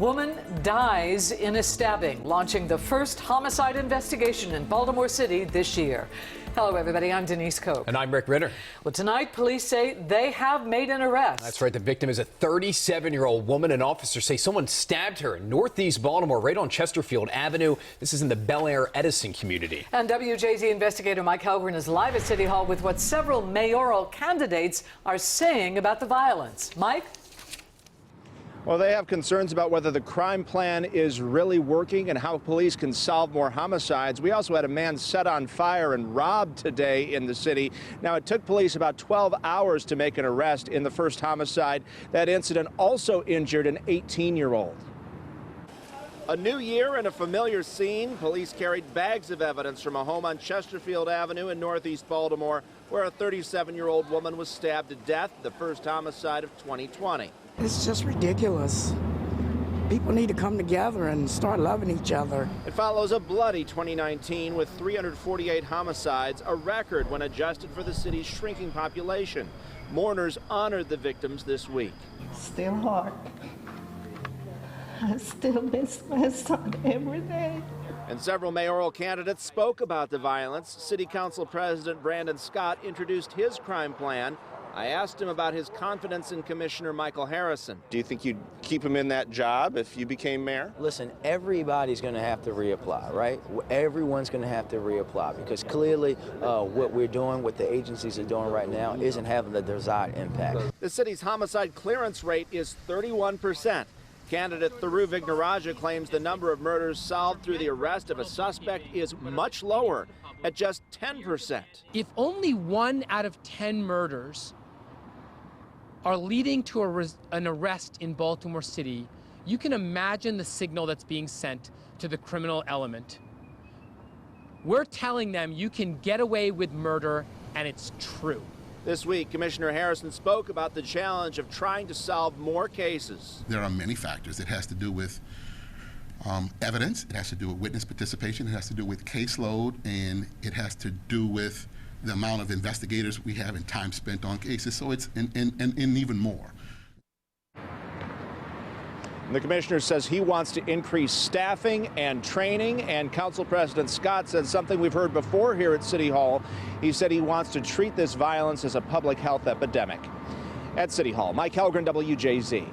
woman dies in a stabbing, launching the first homicide investigation in Baltimore City this year. Hello, everybody. I'm Denise Koch. And I'm Rick Ritter. Well, tonight, police say they have made an arrest. That's right. The victim is a 37-year-old woman, and officers say someone stabbed her in Northeast Baltimore, right on Chesterfield Avenue. This is in the Bel Air Edison community. And WJZ investigator Mike Helgren is live at City Hall with what several mayoral candidates are saying about the violence. Mike? Well, they have concerns about whether the crime plan is really working and how police can solve more homicides. We also had a man set on fire and robbed today in the city. Now, it took police about 12 hours to make an arrest in the first homicide. That incident also injured an 18-year-old. A new year and a familiar scene. Police carried bags of evidence from a home on Chesterfield Avenue in Northeast Baltimore, where a 37-year-old woman was stabbed to death, the first homicide of 2020. It's just ridiculous. People need to come together and start loving each other. It follows a bloody 2019 with 348 homicides, a record when adjusted for the city's shrinking population. Mourners honored the victims this week. Still hard. I still miss my son every day. And several mayoral candidates spoke about the violence. City Council President Brandon Scott introduced his crime plan. I asked him about his confidence in Commissioner Michael Harrison. Do you think you'd keep him in that job if you became mayor? Listen, everybody's going to have to reapply, right? Everyone's going to have to reapply because clearly what we're doing, what the agencies are doing right now isn't having the desired impact. The city's homicide clearance rate is 31%. Candidate Thiru Vignaraja claims the number of murders solved through the arrest of a suspect is much lower, at just 10%. If only 1 out of 10 murders are leading to an arrest in Baltimore City, you can imagine the signal that's being sent to the criminal element. We're telling them you can get away with murder, and it's true. This week, Commissioner Harrison spoke about the challenge of trying to solve more cases. There are many factors. It has to do with evidence, it has to do with witness participation, it has to do with caseload, and it has to do with the amount of investigators we have and time spent on cases, so it's and even more. The commissioner says he wants to increase staffing and training, and Council President Scott said something we've heard before here at City Hall. He said he wants to treat this violence as a public health epidemic. At City Hall, Mike Helgren, WJZ.